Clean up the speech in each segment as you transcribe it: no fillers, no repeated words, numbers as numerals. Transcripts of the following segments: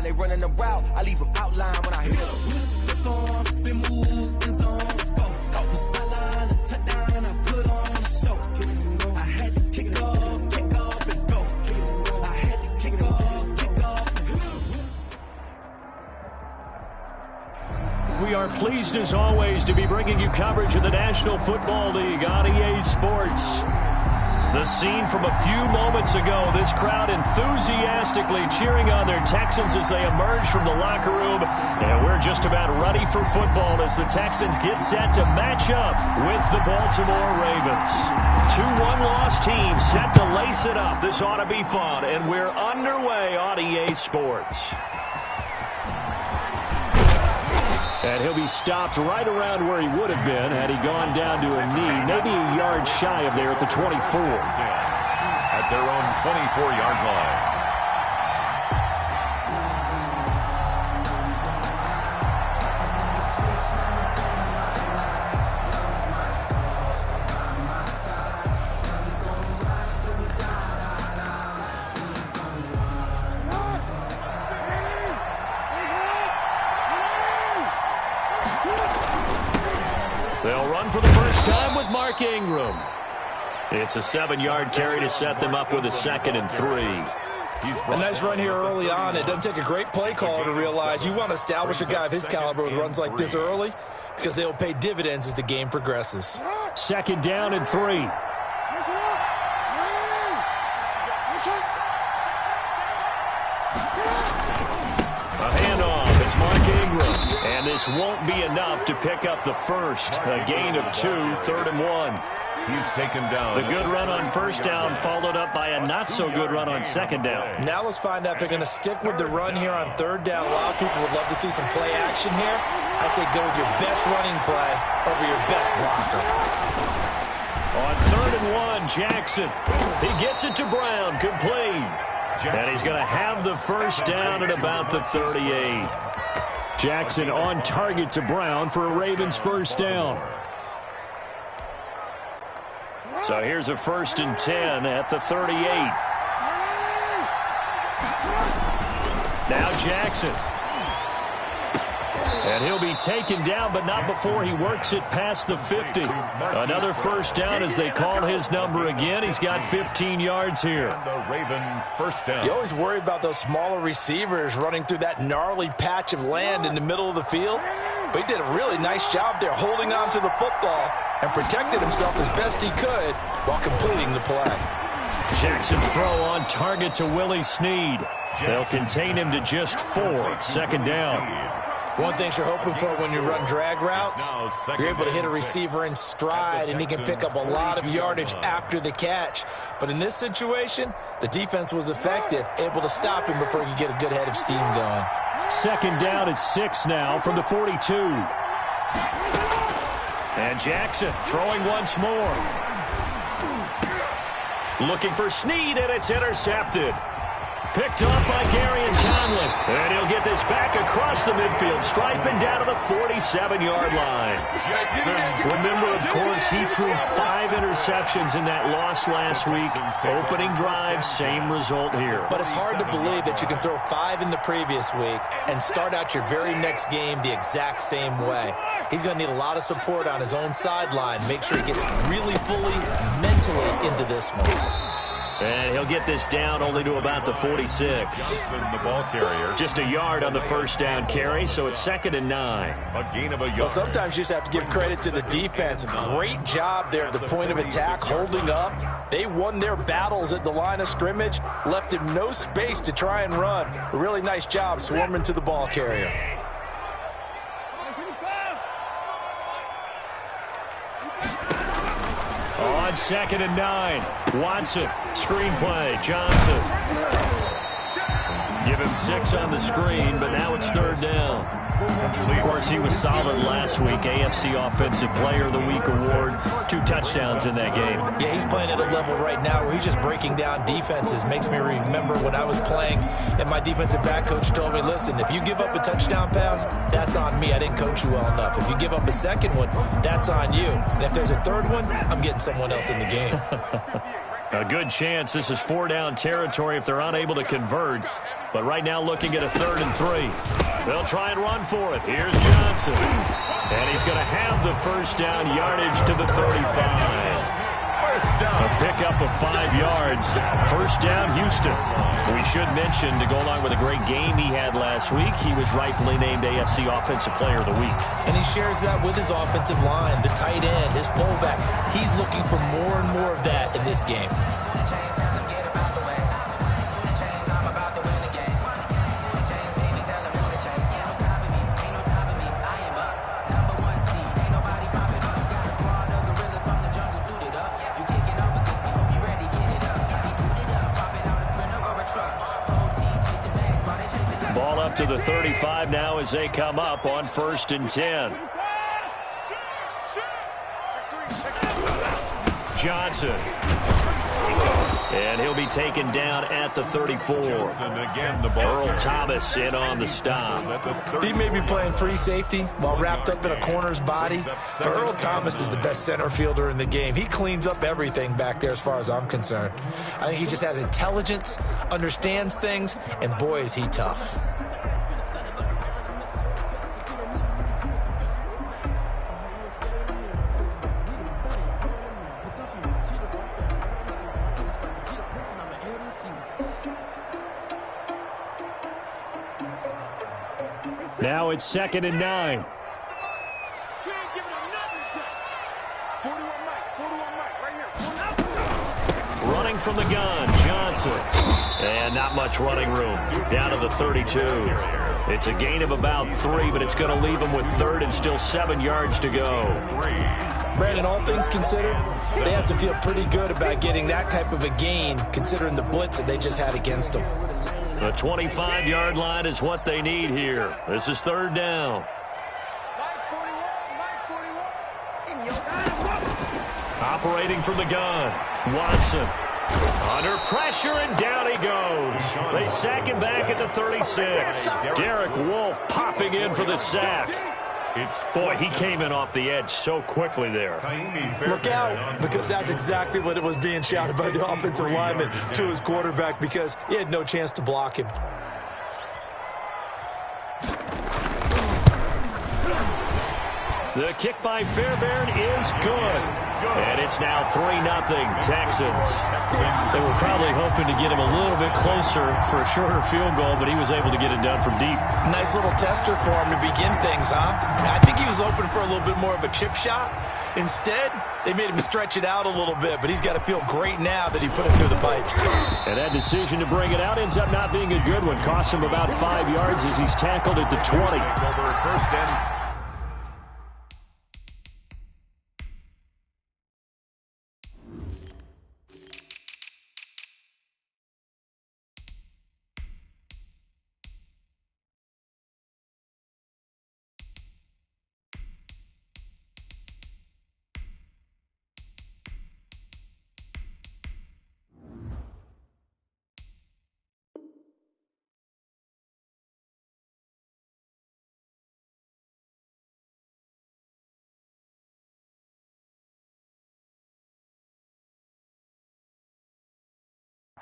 They running the route, I leave them outline when I hit them. Stiff on, spin move, in zone, go. Off the sideline, a touchdown, I put on a show. I had to kick off, and go. I had to kick off, and go. We are pleased as always to be bringing you coverage of the National Football League on EA Sports. The scene from a few moments ago, this crowd enthusiastically cheering on their Texans as they emerge from the locker room. And we're just about ready for football as the Texans get set to match up with the Baltimore Ravens. Two one-loss teams set to lace it up. This ought to be fun, and we're underway on EA Sports. And he'll be stopped right around where he would have been had he gone down to a knee, maybe a yard shy of there at the 24. At their own 24-yard line. They'll run for the first time with Mark Ingram. It's a 7-yard carry to set them up with a 2nd and 3. A nice run here early on. It doesn't take a great play caller to realize you want to establish a guy of his caliber with runs like this early because they'll pay dividends as the game progresses. 2nd down and 3. A handoff. It's Mark Ingram. And this won't be enough to pick up the first. A gain of 2, 3rd and 1. He's taken down. The good run on first down followed up by a not-so-good run on 2nd down. Now let's find out if they're going to stick with the run here on 3rd down. A lot of people would love to see some play action here. I say go with your best running play over your best blocker. On 3rd and 1, Jackson. He gets it to Brown, complete. And he's going to have the first down at about the 38. Jackson on target to Brown for a Ravens first down. So here's a 1st and 10 at the 38. Now Jackson. And he'll be taken down, but not before he works it past the 50. Another first down as they call his number again. He's got 15 yards here. The Raven first down. You always worry about those smaller receivers running through that gnarly patch of land in the middle of the field. But he did a really nice job there holding on to the football and protected himself as best he could while completing the play. Jackson's throw on target to Willie Snead. They'll contain him to just 4. 2nd down. One thing you're hoping for when you run drag routes, you're able to hit a receiver in stride, and he can pick up a lot of yardage after the catch. But in this situation, the defense was effective, able to stop him before he could get a good head of steam going. 2nd down at 6 now from the 42. And Jackson throwing once more. Looking for Snead, and it's intercepted. Picked off by Garyon Conley. And he'll get this back across the midfield stripe and down to the 47-yard line. Remember, of course, he threw 5 interceptions in that loss last week. Opening drive, same result here. But it's hard to believe that you can throw 5 in the previous week and start out your very next game the exact same way. He's going to need a lot of support on his own sideline. Make sure he gets really fully mentally into this one. And he'll get this down only to about the 46. The ball carrier. Just a yard on the first down carry, so it's 2nd and 9. A gain of a yard. Well, sometimes you just have to give credit to the defense. Great job there at the point of attack, holding up. They won their battles at the line of scrimmage, left him no space to try and run. A really nice job swarming to the ball carrier. On 2nd and 9, Watson, screenplay, Johnson. Give him 6 on the screen, but now it's 3rd down. Of course, he was solid last week. AFC Offensive Player of the Week award. 2 touchdowns in that game. Yeah, he's playing at a level right now where he's just breaking down defenses. Makes me remember when I was playing and my defensive back coach told me, listen, if you give up a touchdown pass, that's on me. I didn't coach you well enough. If you give up a second one, that's on you. And if there's a third one, I'm getting someone else in the game. A good chance this is 4-down territory if they're unable to convert. But right now looking at a 3rd and 3. They'll try and run for it. Here's Johnson. And he's going to have the first down, yardage to the 35. A pickup of 5 yards. First down, Houston. We should mention, to go along with a great game he had last week, he was rightfully named AFC Offensive Player of the Week. And he shares that with his offensive line, the tight end, his fullback. He's looking for more and more of that in this game. Ball up to the 35 now as they come up on 1st and 10. Johnson. And he'll be taken down at the 34. Earl Thomas in on the stop. He may be playing free safety while wrapped up in a corner's body, but Earl Thomas is the best center fielder in the game. He cleans up everything back there as far as I'm concerned. I think he just has intelligence, understands things, and boy, is he tough. Now it's 2nd and 9. Running from the gun, Johnson. And not much running room. Down to the 32. It's a gain of about 3, but it's going to leave them with 3rd and still 7 yards to go. Brandon, all things considered, they have to feel pretty good about getting that type of a gain, considering the blitz that they just had against them. The 25-yard line is what they need here. This is 3rd down. Operating from the gun, Watson. Under pressure, and down he goes. They sack him back at the 36. Derek Wolfe popping in for the sack. Boy, he came in off the edge so quickly there. Look out, because that's exactly what it was being shouted by the offensive lineman to his quarterback, because he had no chance to block him. The kick by Fairbairn is good. And it's now 3-0 Texans. They were probably hoping to get him a little bit closer for a shorter field goal, but he was able to get it done from deep. Nice little tester for him to begin things, huh? I think he was hoping for a little bit more of a chip shot. Instead, they made him stretch it out a little bit, but he's got to feel great now that he put it through the pipes. And that decision to bring it out ends up not being a good one. Cost him about 5 yards as he's tackled at the 20.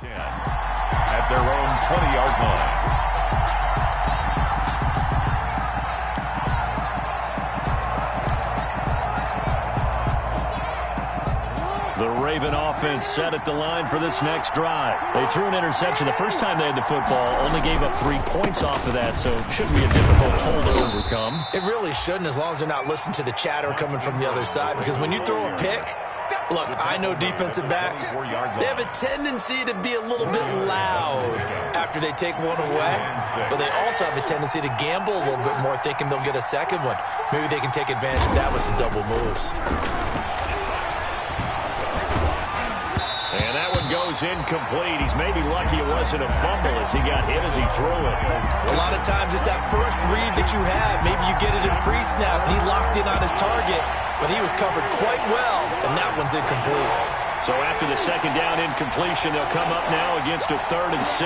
At their own 20-yard line. The Raven offense set at the line for this next drive. They threw an interception the first time they had the football, only gave up 3 points off of that, so it shouldn't be a difficult hole to overcome. It really shouldn't, as long as they're not listening to the chatter coming from the other side, because when you throw a pick, look, I know defensive backs, they have a tendency to be a little bit loud after they take one away, but they also have a tendency to gamble a little bit more, thinking they'll get a second one. Maybe they can take advantage of that with some double moves. And that one goes incomplete. He's maybe lucky it wasn't a fumble as he got hit as he threw it. A lot of times it's that first read that you have. Maybe you get it in pre-snap, and he locked in on his target, but he was covered quite well, and that one's incomplete. So after the second down incompletion, they'll come up now against a 3rd and 6.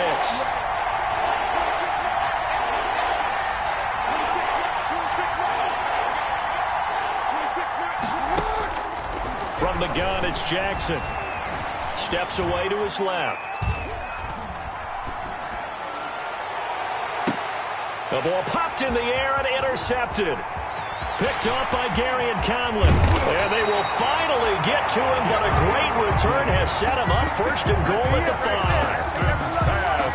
From the gun, it's Jackson. steps away to his left. The ball popped in the air and intercepted. Picked off by Gary and Conlon. And they will finally get to him, but a great return has set him up first and goal at the 5.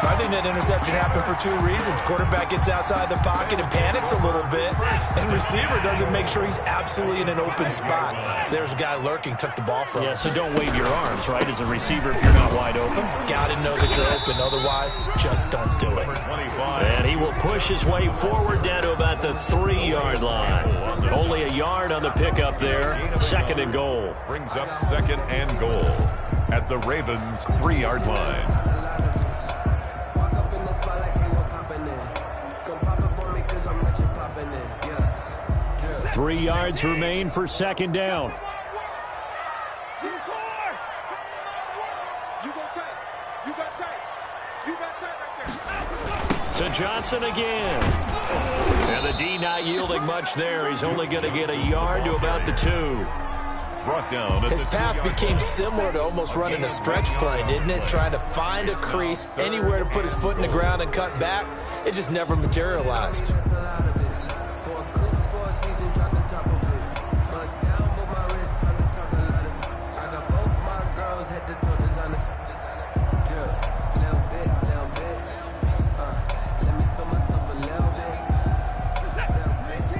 I think that interception happened for two reasons. Quarterback gets outside the pocket and panics a little bit, and receiver doesn't make sure he's absolutely in an open spot. So there's a guy lurking, took the ball from him. Yeah, so don't wave your arms, right, as a receiver if you're not wide open. Got to know that you're open. Otherwise, just don't do it. And he will push his way forward down to about the 3-yard line. Only a yard on the pickup there. Second and goal. Brings up second and goal at the Ravens' 3-yard line. 3 yards remain for second down. To Johnson again. And the D not yielding much there. He's only going to get a yard to about the 2. Brought down his path became similar to almost running a stretch play, didn't it? Trying to find a crease, anywhere to put his foot in the ground and cut back. It just never materialized.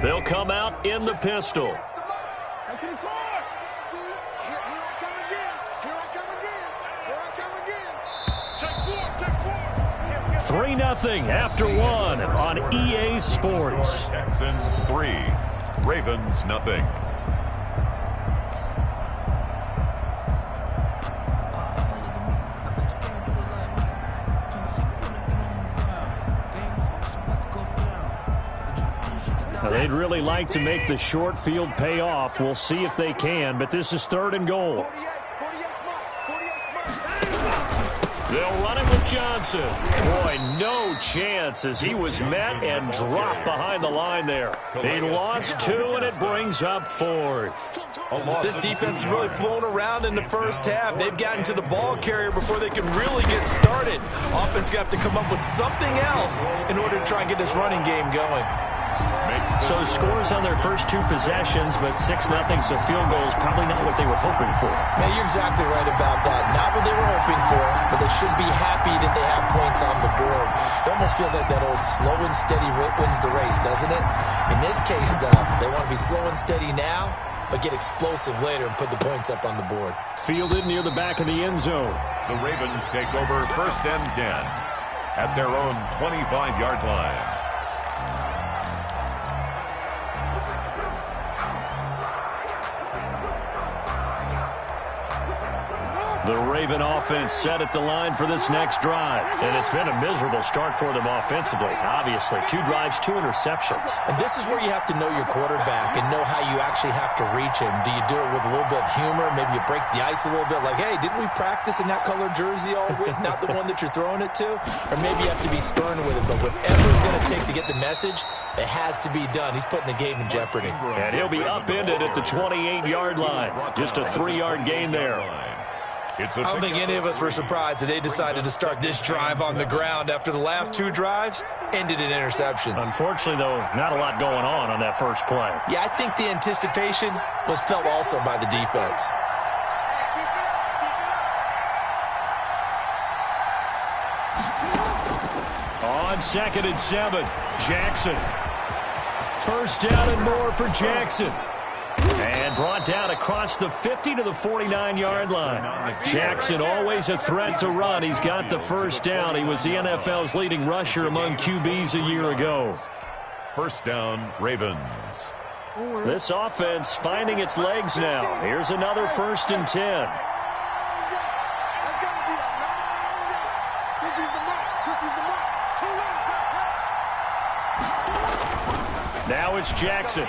They'll come out in the pistol. 3-0 after 1 on EA Sports. Texans 3, Ravens nothing. They'd really like to make the short field pay off. We'll see if they can, but this is 3rd and goal. They'll run it with Johnson. Boy, no chance as he was met and dropped behind the line there. They lost 2, and it brings up 4th. This defense is really flown around in the first half. They've gotten to the ball carrier before they can really get started. Offense going to have to come up with something else in order to try and get this running game going. So scores on their first 2 possessions, but 6-0, so field goal is probably not what they were hoping for. Man, you're exactly right about that. Not what they were hoping for, but they should be happy that they have points on the board. It almost feels like that old slow and steady wins the race, doesn't it? In this case, though, they want to be slow and steady now, but get explosive later and put the points up on the board. Fielded near the back of the end zone. The Ravens take over 1st and 10 at their own 25-yard line. The Raven offense set at the line for this next drive. And it's been a miserable start for them offensively. Obviously, 2 drives, 2 interceptions. And this is where you have to know your quarterback and know how you actually have to reach him. Do you do it with a little bit of humor? Maybe you break the ice a little bit like, hey, didn't we practice in that color jersey all week? Not the one that you're throwing it to? Or maybe you have to be stern with him. But whatever it's going to take to get the message, it has to be done. He's putting the game in jeopardy. And he'll be upended at the 28-yard line. Just a 3-yard gain there. I don't think any of us were surprised that they decided to start this drive on the ground after the last 2 drives ended in interceptions. Unfortunately, though, not a lot going on that first play. Yeah, I think the anticipation was felt also by the defense. On 2nd and 7, Jackson. First down and more for Jackson. And brought down across the 50 to the 49-yard line. Jackson always a threat to run. He's got the first down. He was the NFL's leading rusher among QBs a year ago. First down, Ravens. This offense finding its legs now. Here's another 1st and 10. Now it's Jackson.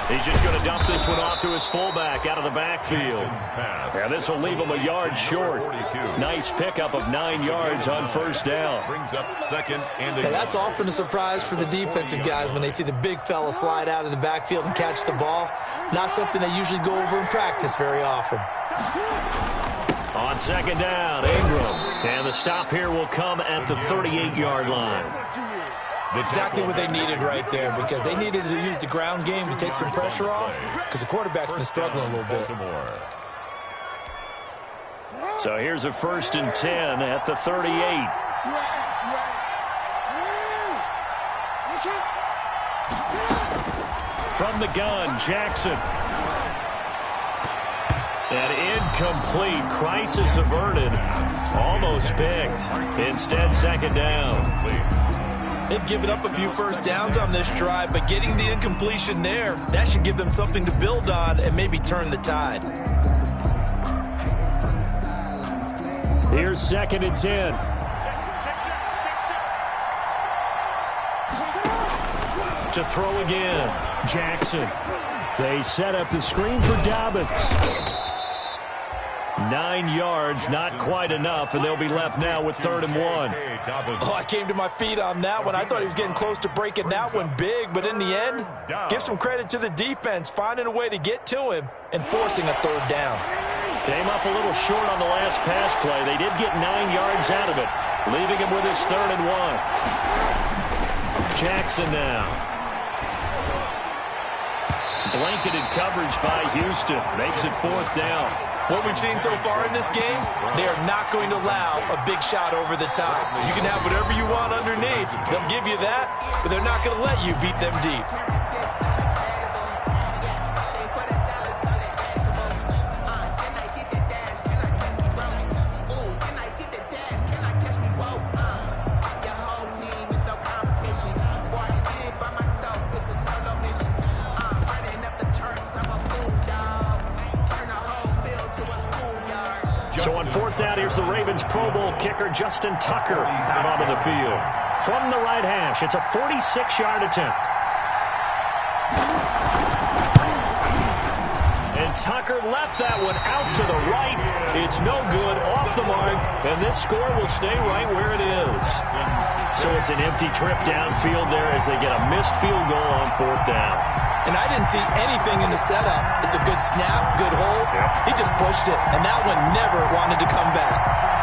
He's just going to dump this one off to his fullback out of the backfield. Yeah, this will leave him a yard short. Nice pickup of 9 yards on first down. Brings up 2nd and yeah, that's often a surprise for the defensive guys when they see the big fella slide out of the backfield and catch the ball. Not something they usually go over in practice very often. On second down, Ingram. And the stop here will come at the 38-yard line. Exactly what they needed right there, because they needed to use the ground game to take some pressure off, because the quarterback's been struggling a little bit. So here's a 1st and 10 at the 38. From the gun, Jackson. And incomplete. Crisis averted. Almost picked. Instead, second down. They've given up a few first downs on this drive, but getting the incompletion there, that should give them something to build on and maybe turn the tide. Here's 2nd and 10. To throw again, Jackson. They set up the screen for Dobbins. 9 yards, not quite enough, and they'll be left now with 3rd and 1. Oh, I came to my feet on that one. I thought he was getting close to breaking that one big, but in the end, give some credit to the defense, finding a way to get to him and forcing a 3rd down. Came up a little short on the last pass play. They did get 9 yards out of it, leaving him with his 3rd and 1. Jackson now. Blanketed coverage by Houston. Makes it 4th down. What we've seen so far in this game, they are not going to allow a big shot over the top. You can have whatever you want underneath. They'll give you that, but they're not going to let you beat them deep. So on 4th down, here's the Ravens Pro Bowl kicker, Justin Tucker, out onto the field. From the right hash, it's a 46-yard attempt. And Tucker left that one out to the right. It's no good, off the mark, and this score will stay right where it is. So it's an empty trip downfield there as they get a missed field goal on 4th down. And I didn't see anything in the setup. It's a good snap, good hold. He just pushed it, and that one never wanted to come back.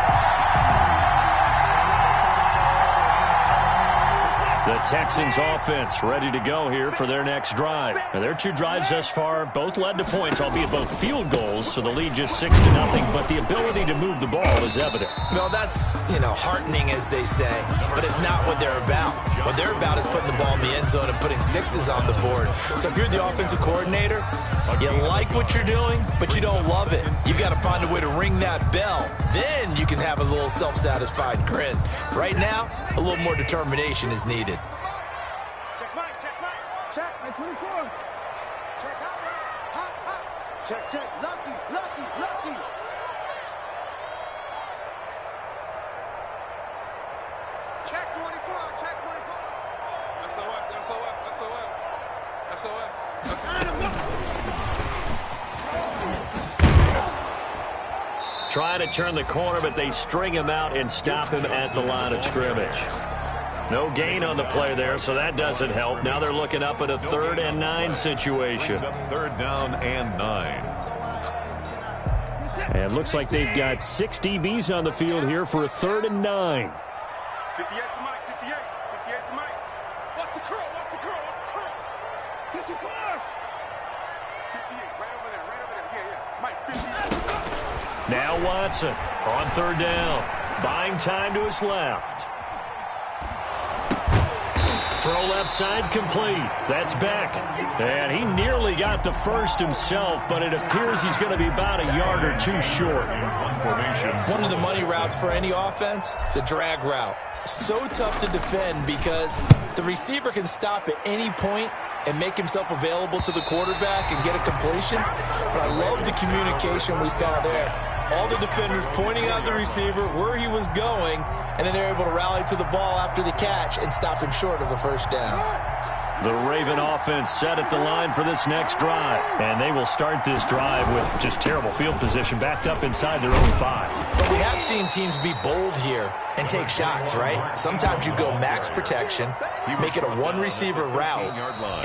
The Texans offense ready to go here for their next drive. Now, their 2 drives thus far both led to points, albeit both field goals, so the lead just 6-0, but the ability to move the ball is evident. Well, that's, heartening, as they say, but it's not what they're about. What they're about is putting the ball in the end zone and putting 6s on the board. So if you're the offensive coordinator, you like what you're doing, but you don't love it. You've got to find a way to ring that bell. Then you can have a little self-satisfied grin. Right now, a little more determination is needed. Check, 24. Check, hot. Check, lucky. Check 24. SOS. Trying to turn the corner, but they string him out and stop him at the line of scrimmage. No gain on the play there, so that doesn't help. Now they're looking up at a 3rd and 9 situation. 3rd down and 9. And it looks like they've got 6 DBs on the field here for a 3rd and 9. 58 to Mike. 58 to Mike. What's the curl? 55. 58, right over there. Yeah. Mike, 58. Now Watson on 3rd down. Buying time to his left. Throw left side complete. That's Beck. And he nearly got the first himself, but it appears he's going to be about a yard or 2 short. One of the money routes for any offense, the drag route. So tough to defend because the receiver can stop at any point and make himself available to the quarterback and get a completion. But I love the communication we saw there. All the defenders pointing out the receiver, where he was going, and then they're able to rally to the ball after the catch and stop him short of a 1st down. The Raven offense set at the line for this next drive. And they will start this drive with just terrible field position, backed up inside their own 5. But we have seen teams be bold here and take shots, right? Sometimes you go max protection, make it a 1-receiver route,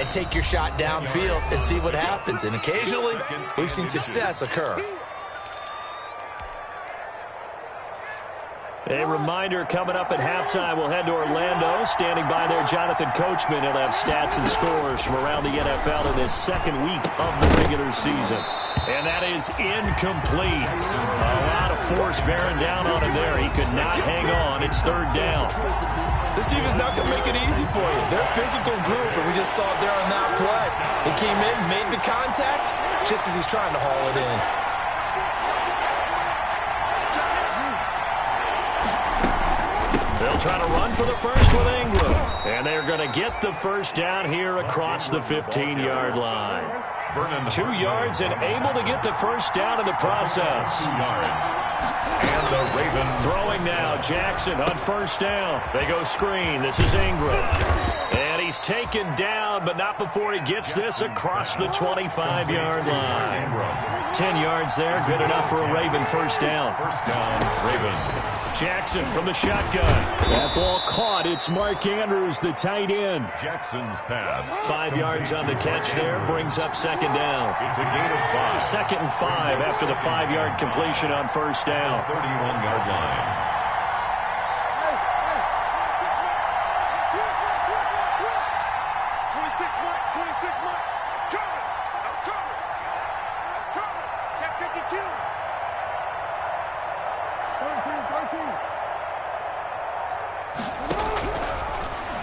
and take your shot downfield and see what happens. And occasionally, we've seen success occur. A reminder coming up at halftime, we'll head to Orlando. Standing by there, Jonathan Coachman. He'll have stats and scores from around the NFL in this second week of the regular season. And that is incomplete. A lot of force bearing down on him there. He could not hang on. It's third down. This defense not going to make it easy for you. They're a physical group, and we just saw it there on that play. They came in, made the contact, just as he's trying to haul it in. They'll try to run for the first with Ingram. And they're going to get the first down here across the 15-yard line. 2 yards and able to get the first down in the process. 2 yards. And the Ravens throwing now. Jackson on first down. They go screen. This is Ingram. And he's taken down, but not before he gets this across the 25-yard line. 10 yards there. Good enough for a Raven first down. First down, Ravens. Jackson from the shotgun. That ball caught. It's Mark Andrews, the tight end. Jackson's pass. 5 yards on the catch there. Brings up second down. It's a gain of 5. Second and 5 after the 5-yard completion on first down. 31-yard line.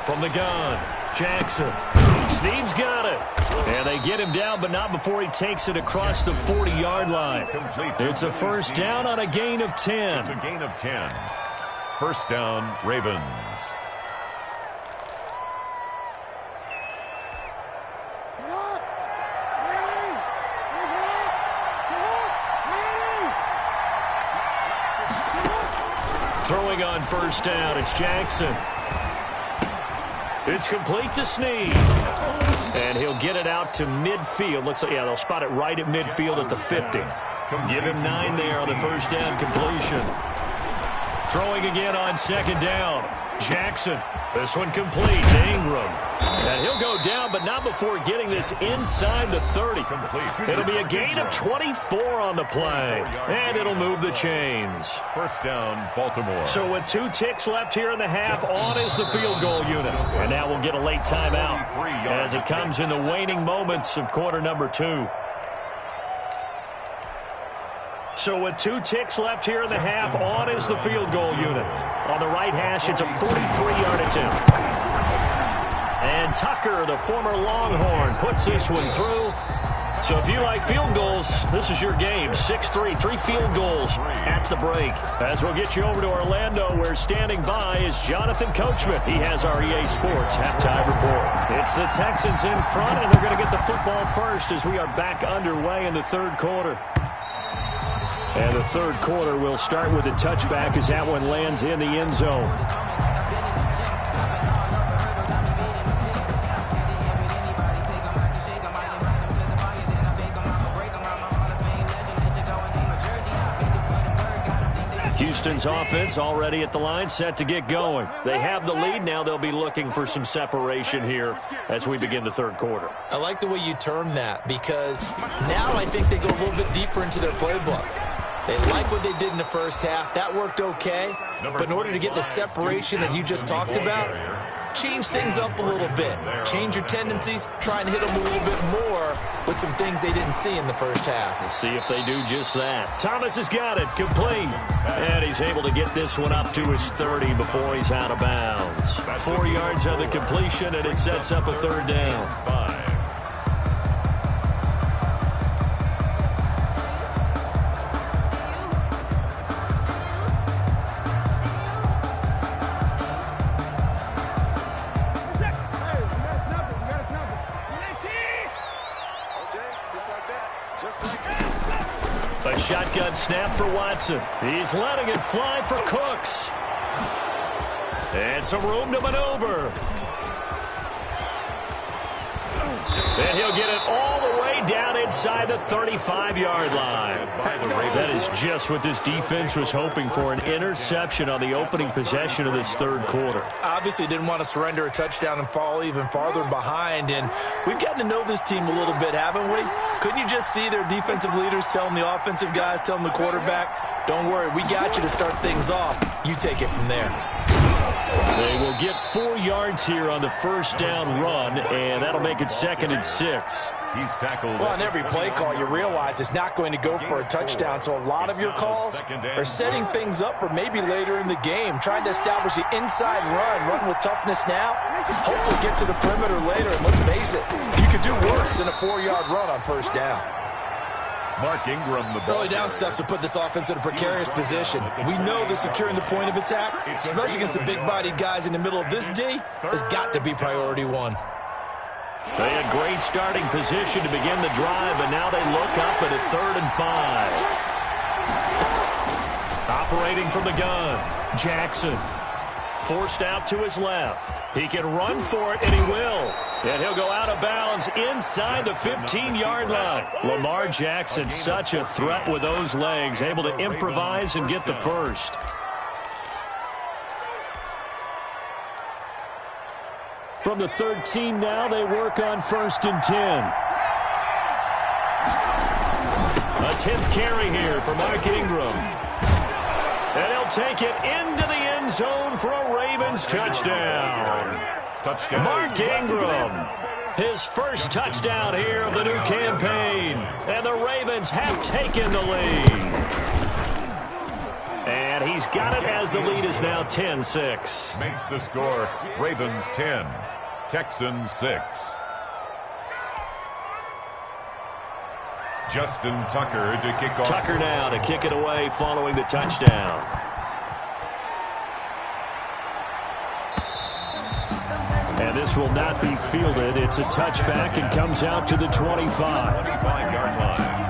From the gun, Jackson. Snead's got it. And they get him down, but not before he takes it across the 40-yard line. It's a first down on a gain of 10. It's a gain of 10. First down, Ravens. Throwing on first down, it's Jackson. It's complete to Snead. And he'll get it out to midfield. Looks like, yeah, they'll spot it right at midfield at the 50. Give him 9 there on the first down completion. Throwing again on second down. Jackson. This one complete to Ingram. And he'll go down, but not before getting this inside the 30. It'll be a gain of 24 on the play. And it'll move the chains. First down, Baltimore. So with 2 ticks left here in the half, on is the field goal unit. And now we'll get a late timeout as it comes in the waning moments of quarter number 2. So with 2 ticks left here in the half, on is the field goal unit. On the right hash, it's a 43-yard attempt. And Tucker, the former Longhorn, puts this one through. So if you like field goals, this is your game. 6-3, 3 field goals at the break. As we'll get you over to Orlando, where standing by is Jonathan Coachman. He has our EA Sports halftime report. It's the Texans in front, and they're going to get the football first as we are back underway in the third quarter. And the third quarter will start with a touchback as that one lands in the end zone. Houston's offense already at the line, set to get going. They have the lead. Now they'll be looking for some separation here as we begin the third quarter. I like the way you termed that, because now I think they go a little bit deeper into their playbook. They like what they did in the first half. That worked okay. But in order to get the separation that you just talked about, change things up a little bit. Change your tendencies. Try and hit them a little bit more with some things they didn't see in the first half. We'll see if they do just that. Thomas has got it. Complete. And he's able to get this one up to his 30 before he's out of bounds. 4 yards on the completion, and it sets up a third down. A shotgun snap for Watson. He's letting it fly for Cooks. And some room to maneuver. And he'll get it all the way down inside inside the 35-yard line. That is just what this defense was hoping for, an interception on the opening possession of this third quarter. Obviously didn't want to surrender a touchdown and fall even farther behind, and we've gotten to know this team a little bit, haven't we? Couldn't you just see their defensive leaders telling the offensive guys, telling the quarterback, don't worry, we got you to start things off. You take it from there. They will get 4 yards here on the first down run, and that'll make it 2nd and 6. He's tackled. Well, on every play call, you realize it's not going to go for a touchdown, so a lot of your calls are setting things up for maybe later in the game, trying to establish the inside run with toughness now, hopefully get to the perimeter later, and let's face it, you could do worse than a 4-yard run on first down. Mark Ingram, the ball. Early down stuff to put this offense in a precarious position. We know that securing the point of attack, especially against the big-bodied guys in the middle of this D, has got to be priority one. They had great starting position to begin the drive, but now they look up at a 3rd and 5. Operating from the gun, Jackson. Forced out to his left. He can run for it, and he will. And he'll go out of bounds inside the 15-yard line. Lamar Jackson, such a threat with those legs, able to improvise and get the first. From the 13 now, they work on 1st and 10. A 10th carry here for Mark Ingram. And he'll take it into the end zone for a Ravens touchdown. Mark Ingram, his first touchdown here of the new campaign. And the Ravens have taken the lead. And he's got it as the lead is now 10-6. Makes the score Ravens 10, Texans 6. Justin Tucker to kick off. Tucker now to kick it away following the touchdown. And this will not be fielded. It's a touchback and comes out to the 25. 25-yard line.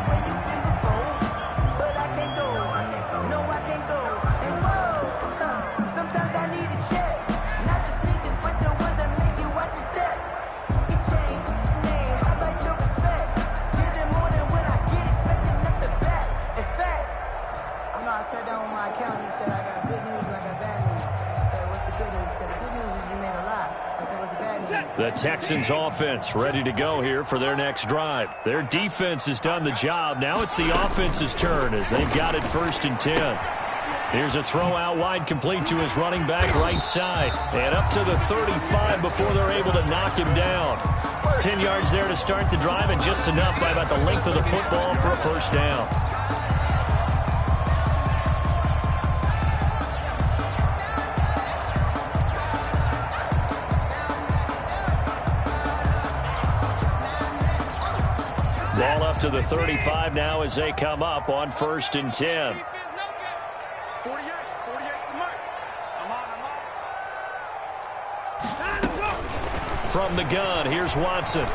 The Texans offense ready to go here for their next drive. Their defense has done the job. Now it's the offense's turn as they've got it 1st and 10. Here's a throw out wide, complete to his running back right side. And up to the 35 before they're able to knock him down. 10 yards there to start the drive, and just enough by about the length of the football for a first down. Ball up to the 35 now as they come up on 1st and 10. 48 for Mike. I'm on. From the gun, here's Watson.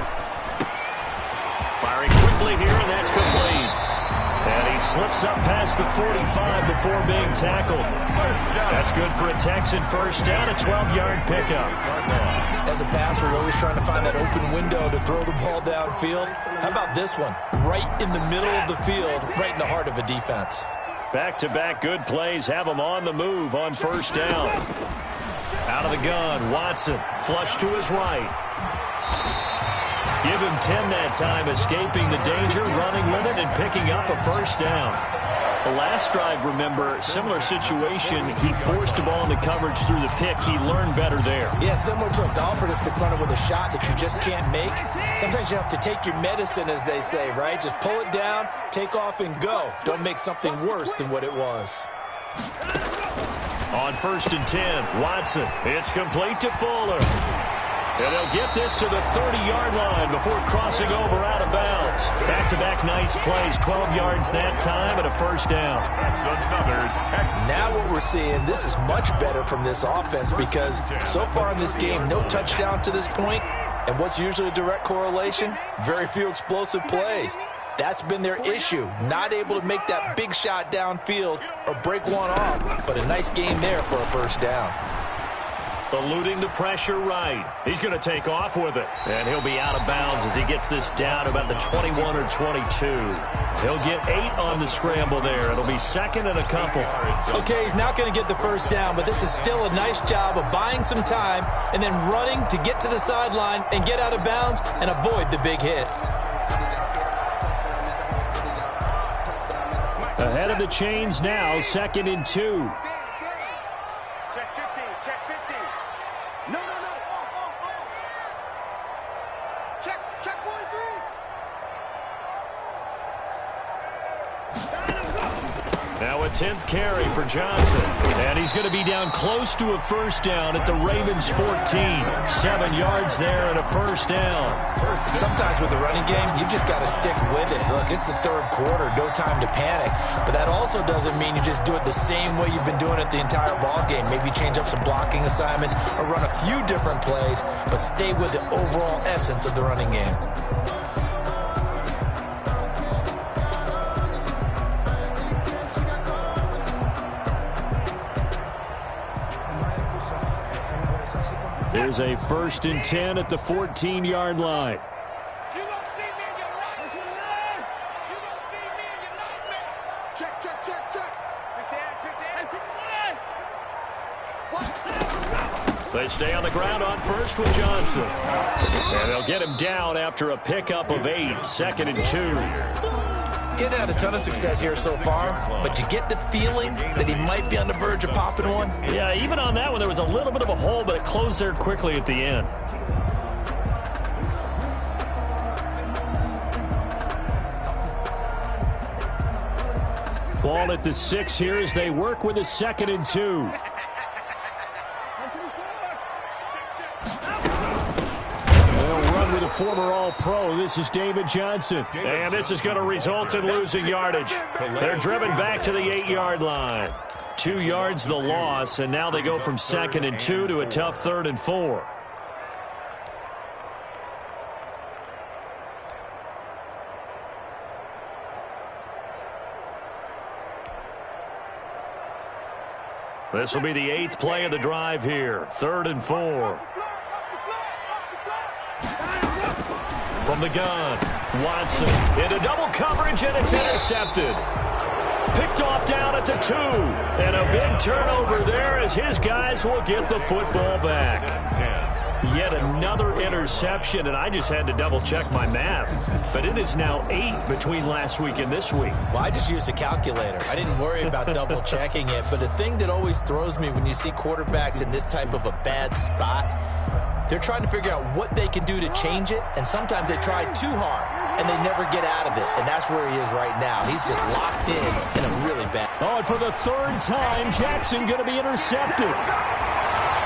Firing quickly here, and that's complete. And he slips up past the 45 before being tackled. That's good for a Texan first down, a 12-yard pickup. As a passer, you're always trying to find that open window to throw the ball downfield. How about this one? Right in the middle of the field, right in the heart of a defense. Back-to-back good plays have him on the move on first down. Out of the gun, Watson, flush to his right. Give him 10 that time, escaping the danger, running with it, and picking up a first down. The last drive, remember, similar situation. He forced the ball into coverage through the pick. He learned better there. Yeah, similar to a golfer that's confronted with a shot that you just can't make. Sometimes you have to take your medicine, as they say, right? Just pull it down, take off, and go. Don't make something worse than what it was. On 1st and 10, Watson. It's complete to Fuller. And they'll get this to the 30-yard line before crossing over out of bounds. Back-to-back nice plays, 12 yards that time and a first down. That's another Texan. Now what we're seeing, this is much better from this offense because so far in this game, no touchdown to this point. And what's usually a direct correlation? Very few explosive plays. That's been their issue, not able to make that big shot downfield or break one off, but a nice game there for a first down. Eluding the pressure right. He's going to take off with it. And he'll be out of bounds as he gets this down to about the 21 or 22. He'll get 8 on the scramble there. It'll be second and a couple. Okay, he's not going to get the first down, but this is still a nice job of buying some time and then running to get to the sideline and get out of bounds and avoid the big hit. Ahead of the chains now, 2nd and 2. Check 15, check 15. No. Check 43. Now a 10th carry for Johnson. And he's going to be down close to a first down at the Ravens 14. 7 yards there and a first down. Sometimes with the running game, you've just got to stick with it. Look, it's the third quarter, no time to panic. But that also doesn't mean you just do it the same way you've been doing it the entire ball game. Maybe change up some blocking assignments or run a few different plays, but stay with the overall essence of the running game. Here's a 1st and 10 at the 14-yard line. You gonna see me in your nightmare. You gonna see me in your nightmare. Check. 58. They stay on the ground on first with Johnson. And they'll get him down after a pickup of 8. 2nd and 2. Getting had a ton of success here so far, but you get the feeling that he might be on the verge of popping one. Yeah, even on that one, there was a little bit of a hole, but it closed there quickly at the end. Ball at the 6 here as they work with a 2nd and 2. With a former All-Pro, this is David Johnson. And this is going to result in losing yardage. They're driven back to the 8-yard line. 2 yards the loss, and now they go from 2nd and 2 to a tough 3rd and 4. This will be the 8th play of the drive here. 3rd and 4. From the gun, Watson into double coverage, and it's intercepted. Picked off down at the 2. And a big turnover there as his guys will get the football back. Yet another interception, and I just had to double-check my math. But it is now 8 between last week and this week. Well, I just used a calculator. I didn't worry about double-checking it. But the thing that always throws me when you see quarterbacks in this type of a bad spot, they're trying to figure out what they can do to change it, and sometimes they try too hard, and they never get out of it, and that's where he is right now. He's just locked in a really bad. Oh, and for the 3rd time, Jackson going to be intercepted.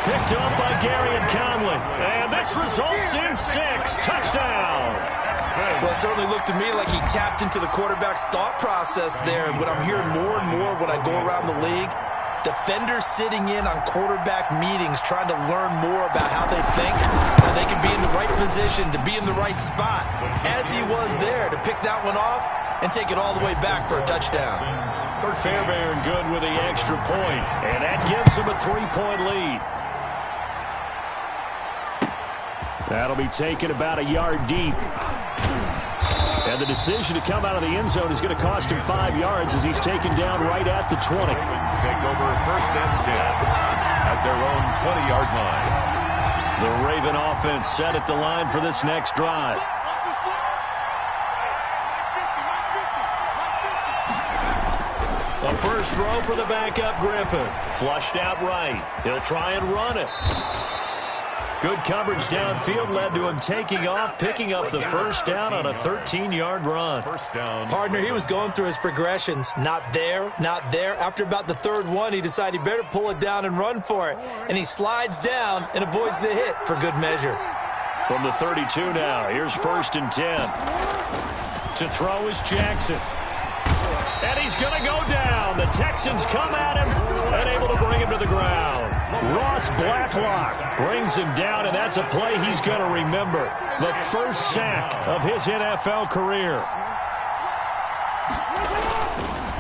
Picked up by Gary and Conley, and this results in 6. Touchdown. Well, it certainly looked to me like he tapped into the quarterback's thought process there, and what I'm hearing more and more when I go around the league, defenders sitting in on quarterback meetings trying to learn more about how they think so they can be in the right position to be in the right spot, as he was there to pick that one off and take it all the way back for a touchdown. Fairbairn good with the extra point, and that gives him a 3-point lead. That'll be taken about a yard deep. And the decision to come out of the end zone is going to cost him 5 yards as he's taken down right at the 20. Ravens take over 1st and 10 at their own 20-yard line. The Raven offense set at the line for this next drive. A first throw for the backup Griffin. Flushed out right. He'll try and run it. Good coverage downfield led to him taking off, picking up the first down on a 13-yard run. First down. Partner, he was going through his progressions. Not there, not there. After about the 3rd one, he decided he better pull it down and run for it. And he slides down and avoids the hit for good measure. From the 32 now, here's 1st and 10. To throw is Jackson. And he's going to go down. The Texans come at him, unable to bring him to the ground. Ross Blacklock brings him down, and that's a play he's going to remember. The first sack of his NFL career.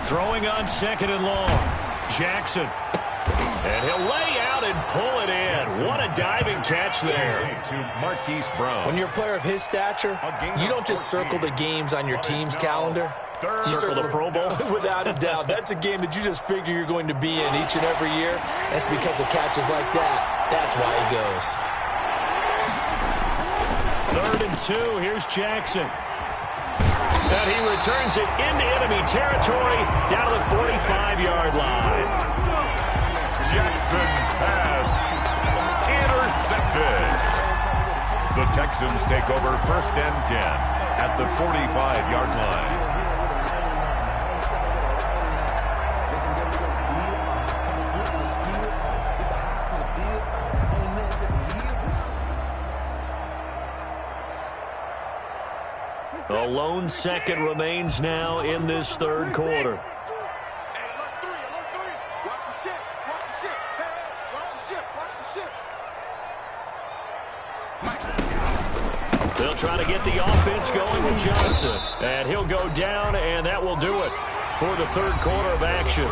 Throwing on 2nd and long. Jackson. And he'll lay out and and pull it in. What a diving catch there. When you're a player of his stature, you don't just circle the games on your team's calendar. You circle the Pro Bowl? Without a doubt. That's a game that you just figure you're going to be in each and every year. That's because of catches like that. That's why he goes. 3rd and 2. Here's Jackson. And he returns it into enemy territory down to the 45-yard line. Jackson's pass intercepted. The Texans take over 1st and 10 at the 45-yard line. A lone second remains now in this 3rd quarter. They'll try to get the offense going with Johnson. And he'll go down, and that will do it for the 3rd quarter of action.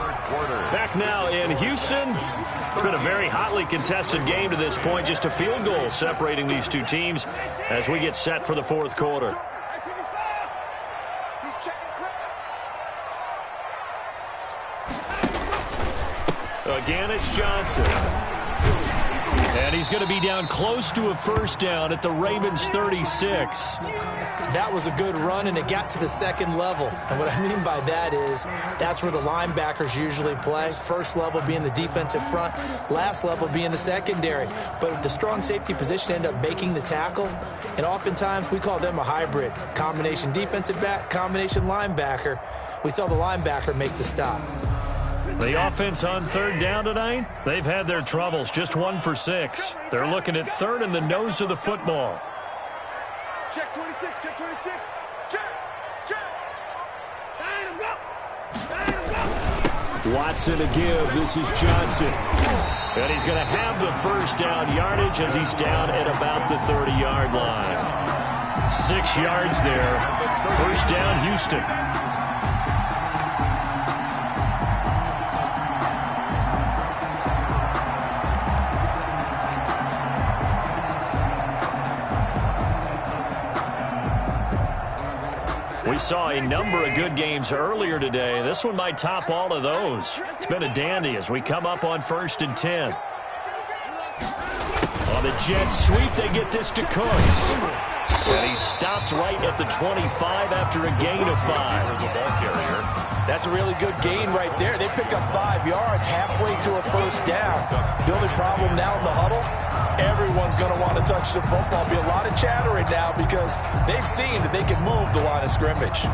Back now in Houston. It's been a very hotly contested game to this point. Just a field goal separating these two teams as we get set for the 4th quarter. Again, it's Johnson. And he's going to be down close to a 1st down at the Ravens 36. That was a good run, and it got to the 2nd level. And what I mean by that is that's where the linebackers usually play. 1st level being the defensive front, last level being the secondary. But the strong safety position ended up making the tackle, and oftentimes we call them a hybrid. Combination defensive back, combination linebacker. We saw the linebacker make the stop. The offense on 3rd down tonight, they've had their troubles, just 1 for 6. They're looking at 3rd in the nose of the football. Check 26, check 26. Check. Line him up. Watson to give. This is Johnson. And he's going to have the 1st down yardage as he's down at about the 30-yard line. 6 yards there. 1st down, Houston. We saw a number of good games earlier today. This one might top all of those. It's been a dandy as we come up on 1st and 10. On the jet sweep, they get this to Cooks. And he stopped right at the 25 after a gain of 5. That's a really good gain right there. They pick up 5 yards halfway to a 1st down. The only problem now in the huddle, everyone's going to want to touch the football. Be a lot of chattering now because they've seen that they can move the line of scrimmage.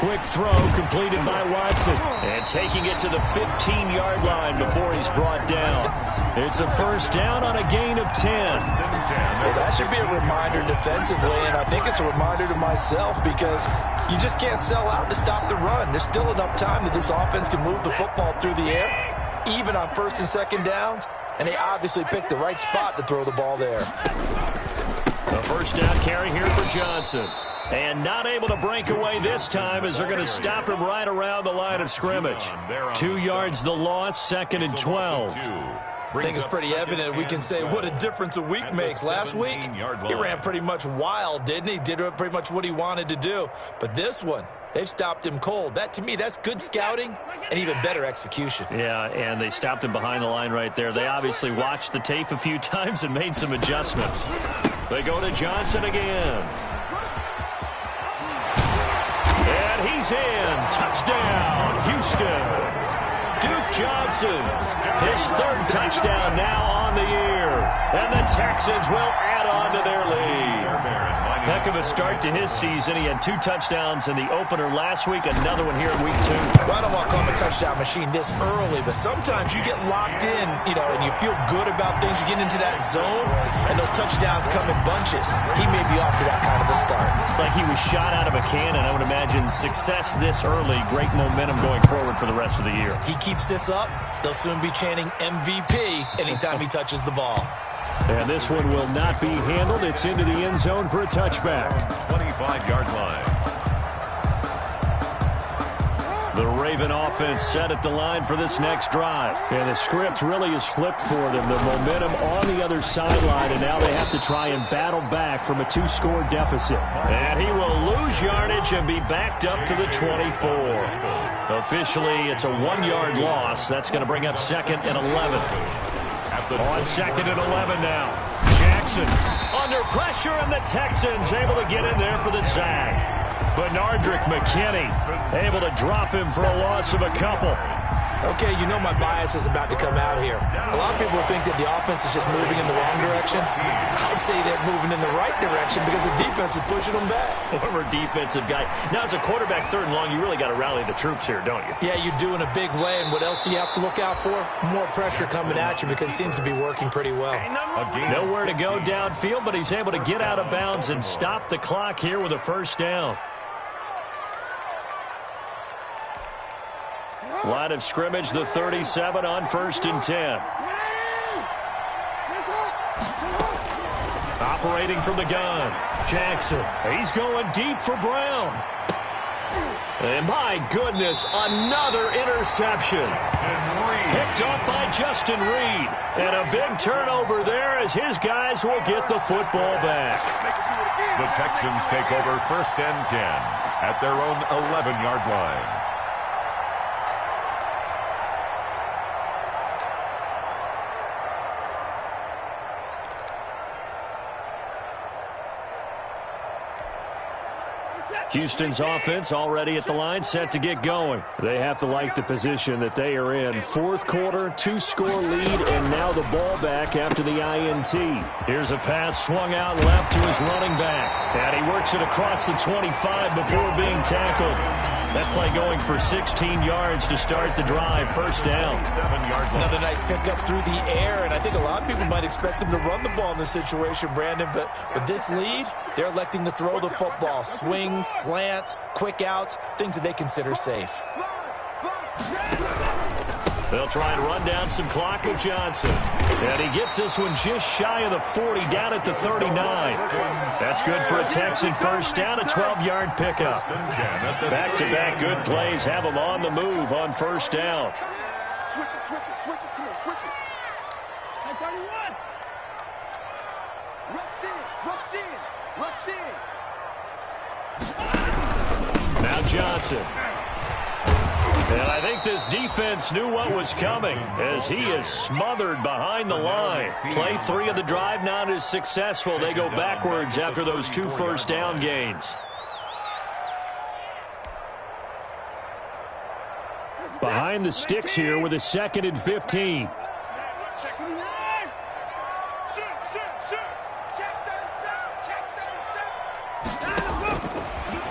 Quick throw completed by Watson. And taking it to the 15-yard line before he's brought down. It's a 1st down on a gain of 10. Well, that should be a reminder defensively, and I think it's a reminder to myself because you just can't sell out to stop the run. There's still enough time that this offense can move the football through the air, even on 1st and 2nd downs, and they obviously picked the right spot to throw the ball there. The 1st down carry here for Johnson. And not able to break away this time as they're going to stop him right around the line of scrimmage. 2 yards the loss, 2nd and 12. I think it's pretty evident. We can say what a difference a week makes. Last week, he ran pretty much wild, didn't he? Did pretty much what he wanted to do. But this one, they've stopped him cold. That, to me, that's good scouting and even better execution. Yeah, and they stopped him behind the line right there. They obviously watched the tape a few times and made some adjustments. They go to Johnson again. And he's in. Touchdown, Houston. Duke Johnson, his 3rd touchdown now on the year. And the Texans will add on to their lead. Heck of a start to his season. He had 2 touchdowns in the opener last week, another one here in week 2. Well, I don't want to call him a touchdown machine this early, but sometimes you get locked in, and you feel good about things. You get into that zone, and those touchdowns come in bunches. He may be off to that kind of a start. It's like he was shot out of a cannon. I would imagine success this early, great momentum going forward for the rest of the year. He keeps this up, they'll soon be chanting MVP anytime he touches the ball. And this one will not be handled. It's into the end zone for a touchback. 25-yard line. The Raven offense set at the line for this next drive. And the script really is flipped for them. The momentum on the other sideline, and now they have to try and battle back from a 2-score deficit. And he will lose yardage and be backed up to the 24. Officially, it's a 1-yard loss. That's going to bring up 2nd and 11. On 2nd and 11 now. Jackson under pressure, and the Texans able to get in there for the sack. Bernardrick McKinney able to drop him for a loss of a couple. Okay, my bias is about to come out here. A lot of people think that the offense is just moving in the wrong direction. I'd say they're moving in the right direction because the defense is pushing them back. Former defensive guy. Now, as a quarterback, 3rd and long, you really got to rally the troops here, don't you? Yeah, you do in a big way. And what else do you have to look out for? More pressure coming at you because it seems to be working pretty well. Nowhere to go downfield, but he's able to get out of bounds and stop the clock here with a 1st down. Line of scrimmage, the 37 on 1st and 10. Operating from the gun. Jackson. He's going deep for Brown. And my goodness, another interception. Picked up by Justin Reed. And a big turnover there as his guys will get the football back. The Texans take over 1st and 10 at their own 11-yard line. Houston's offense already at the line, set to get going. They have to like the position that they are in. 4th quarter, 2-score lead, and now the ball back after the INT. Here's a pass swung out left to his running back. And he works it across the 25 before being tackled. That play going for 16 yards to start the drive. 1st down. 7-yard line. Another nice pickup through the air, and I think a lot of people might expect them to run the ball in this situation, Brandon, but with this lead, they're electing to throw the football. Swings, slants, quick outs, things that they consider safe. They'll try and run down some clock with Johnson. And he gets this one just shy of the 40, down at the 39. That's good for a Texan 1st down, a 12-yard pickup. Back-to-back good plays have them on the move on 1st down. Switch it. Come on, switch it. Hey, 31. Rush in. Now Johnson. And I think this defense knew what was coming as he is smothered behind the line. Play 3 of the drive not as successful. They go backwards after those 2 1st down gains. Behind the sticks here with a 2nd and 15. Check the line. Shoot. Check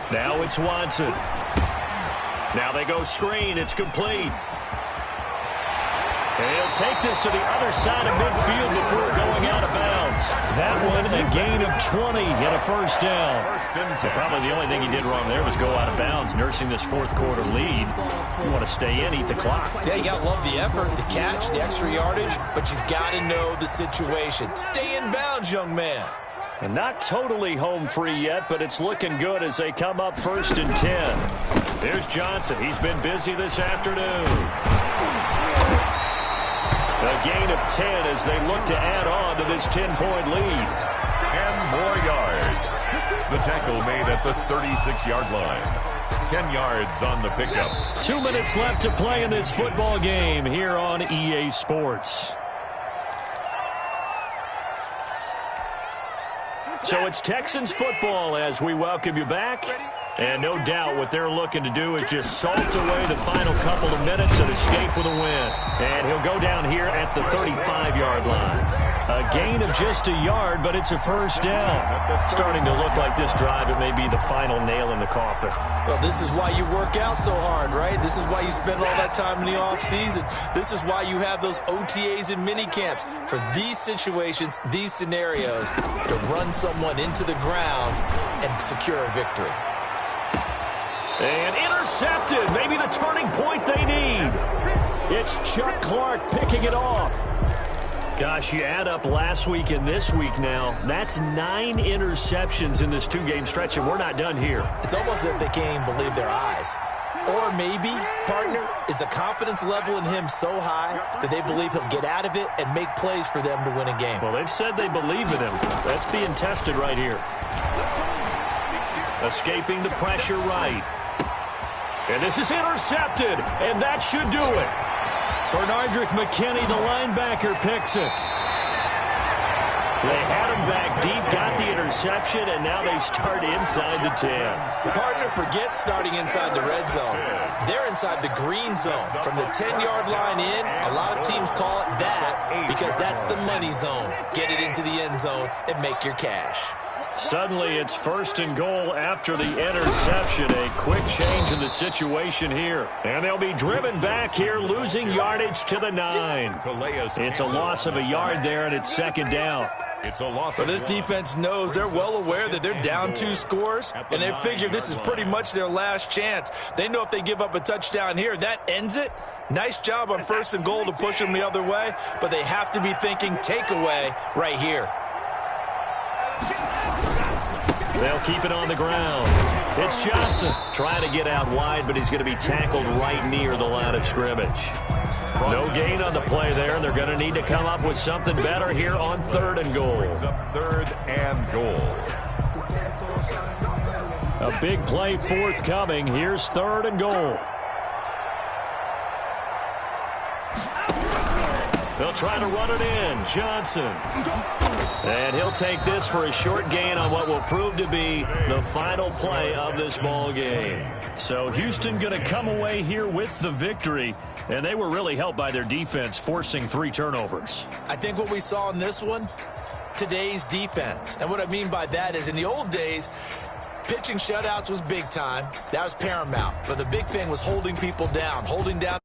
37. Now it's Watson. Now they go screen. It's complete. And he'll take this to the other side of midfield before going out of bounds. That one, a gain of 20 and a 1st down. Probably the only thing he did wrong there was go out of bounds, nursing this 4th quarter lead. You want to stay in, eat the clock. Yeah, you got to love the effort, the catch, the extra yardage, but you got to know the situation. Stay in bounds, young man. And not totally home free yet, but it's looking good as they come up 1st and 10. There's Johnson. He's been busy this afternoon. A gain of 10 as they look to add on to this 10-point lead. 10 more yards. The tackle made at the 36-yard line. 10 yards on the pickup. 2 minutes left to play in this football game here on EA Sports. So it's Texans football as we welcome you back. And no doubt what they're looking to do is just salt away the final couple of minutes and escape with a win. And he'll go down here at the 35-yard line. A gain of just a yard, but it's a first down. Starting to look like this drive, it may be the final nail in the coffin. Well, this is why you work out so hard, right? This is why you spend all that time in the offseason. This is why you have those OTAs and mini camps. For these situations, these scenarios, to run someone into the ground and secure a victory. And intercepted. Maybe the turning point they need. It's Chuck Clark picking it off. Gosh, you add up last week and this week now, that's 9 interceptions in this 2-game stretch, and we're not done here. It's almost as if they can't even believe their eyes. Or maybe, partner, is the confidence level in him so high that they believe he'll get out of it and make plays for them to win a game. Well, they've said they believe in him. That's being tested right here. Escaping the pressure right. And this is intercepted, and that should do it. Bernardrick McKinney, the linebacker, picks it. They had him back deep, got the interception, and now they start inside the 10. Partner, forget starting inside the red zone. They're inside the green zone. From the 10-yard line in, a lot of teams call it that because that's the money zone. Get it into the end zone and make your cash. Suddenly, it's 1st and goal after the interception. A quick change in the situation here. And they'll be driven back here, losing yardage to the 9. It's a loss of a yard there, and it's 2nd down. It's a loss. Well, this defense knows they're well aware that they're down 2 scores, and they figure this is pretty much their last chance. They know if they give up a touchdown here, that ends it. Nice job on 1st and goal to push them the other way, but they have to be thinking takeaway right here. They'll keep it on the ground. It's Johnson trying to get out wide, but he's going to be tackled right near the line of scrimmage. No gain on the play there. They're going to need to come up with something better here on 3rd and goal. 3rd and goal. A big play forthcoming. Here's 3rd and goal. They'll try to run it in. Johnson. And he'll take this for a short gain on what will prove to be the final play of this ball game. So Houston going to come away here with the victory, and they were really helped by their defense forcing 3 turnovers. I think what we saw in this one, today's defense. And what I mean by that is in the old days, pitching shutouts was big time. That was paramount. But the big thing was holding people down, holding down